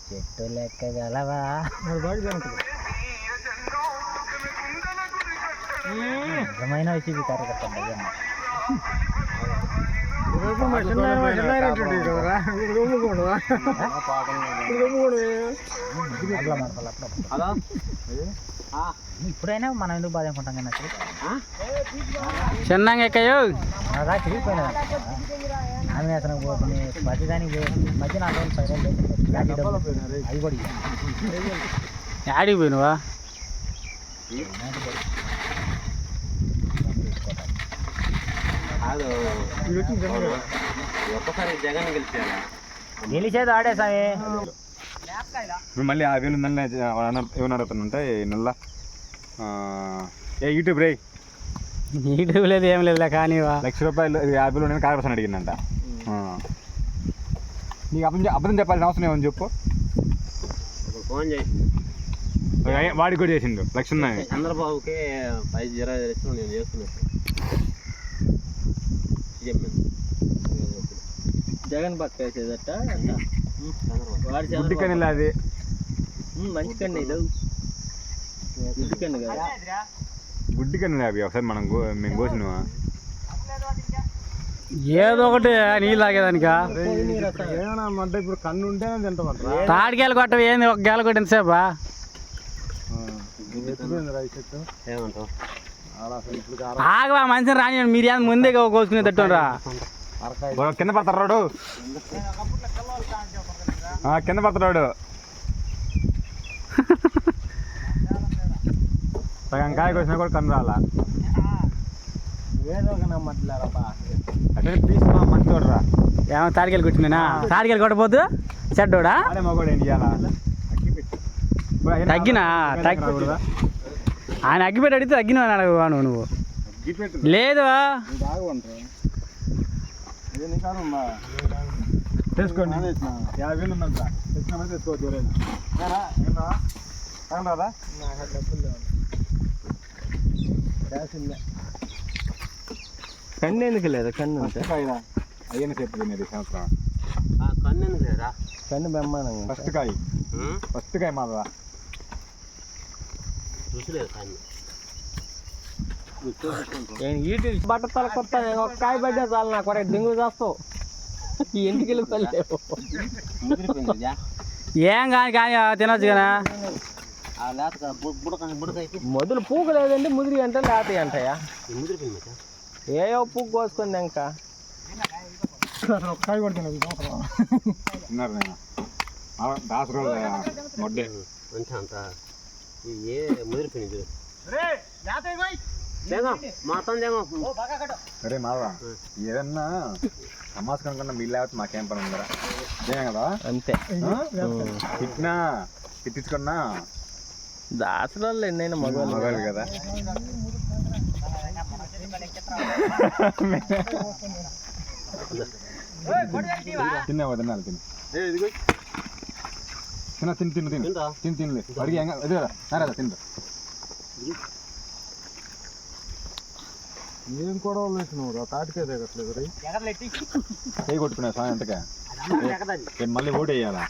చెట్టు లెక్క గలవా నిజమైన వైసీపీ కార్యకర్త ఇప్పుడైనా మనం ఎందుకు బాధ అనుకుంటాం కానీ చిన్నంగా ఎక్కయో అలా తిరిగిపోయినా నామినేషన్కి పోతుంది ప్రతిదానికి పోయింది మధ్య 4 రోజులు 5 రోజులు అది కూడా యాడికి పోయినవా గెలిచేది ఆడే సామి ఇప్పుడు మళ్ళీ 50,000 ఉందని ఏమని అడుగుతానంటే నెల యూట్యూబ్ రే యూట్యూబ్ లేదు ఏం లేదు కానీ ₹1,00,000 50,000 నేను కార్పొరేషన్ అడిగిందంట నీకు అబద్ధం చెప్పాల్సిన అవసరం ఏమని చెప్పు ఫోన్ చేసి వాడికి కూడా చేసిండు 1,00,000 ఉన్నాయి చంద్రబాబుకి 20 లక్షలు నేను చేస్తున్నాను జగన్ పక్క వేసేదట గుడ్డికని అది మంచి కండి గుడ్డికండి కదా గుడ్డికని అవి ఒకసారి మేము కోసినవా ఏదో ఒకటి నీళ్ళు తాగేదానికా ఏమన్నా ఇప్పుడు కన్ను ఉంటేనే తింటామంట తాడికాయలు కొట్టవి ఏంది ఒక గేల కొట్టింది సేపా ఏమంటావు ఆగవా మనిషిని రాని మీరు ఏం ముందే కోసుకునే తట్టురా కింద పడతాడు కింద పడతాడు సగం కాయ కోసినా కూడా కన్ను రాలా అంటే పీస్ మంచి చూడరా ఏమో తాడికాయలు కొట్టిందేనా తాడికాయలు కొట్టపోతు చెడ్డోడా మగోడు ఏంటి తగ్గినా ఆయన అగ్గిపెట్టి అడిగితే తగ్గిన అడగవా నువ్వు లేదు తీసుకోండి 50,000 ఉందంట తెచ్చినామని తెచ్చుకోవచ్చు ఎవరైనా కన్ను ఎందుకు లేదా కన్ను అయ్యని చెప్పు తినేది సంవత్సరం కన్ను ఎందుకు లేదా కన్ను బ్రహ్మాండంగా ఫస్ట్ కాయ మాదా చూసలేదు కన్ను బట్టతల కొత్త ఒక కాయ పడ్డా చాలు నాకు కూడా డింగు చేస్తావు ఎందుకు వెళ్ళిపోలేవు ఏం కానీ కానీ తినొచ్చు కదా మొదలు పూకు లేదంటే ముదిరి అంటే లేతాయి అంటాయా ఏయో పూకు కోసుకుంది ఇంకా కాయ కొడుతున్నారు తిన్నారు నేను దాసరాలు మొడ్డే అంత ఏ ముదిరిపోయింది సరే మావా ఏదన్నా సమాజ్ కనుకున్నా మీ లేకపోతే మాకేం పని ఉందరా అదే కదా అంతే తిట్టినా తిట్టించుకున్నా దాసరాలు ఎన్నైనా మగవాళ్ళు కదా తిన్నావా తిన్నాను తిని తిన్నా తిని తిను తిను తిని తినలే అడిగి అదే తిందా ఏం కూడా వేసినావు తాటికే దిగట్లేదు చేయి కొట్టుకున్నా సాయం ఎంతగా మళ్ళీ ఓటు వేయాలా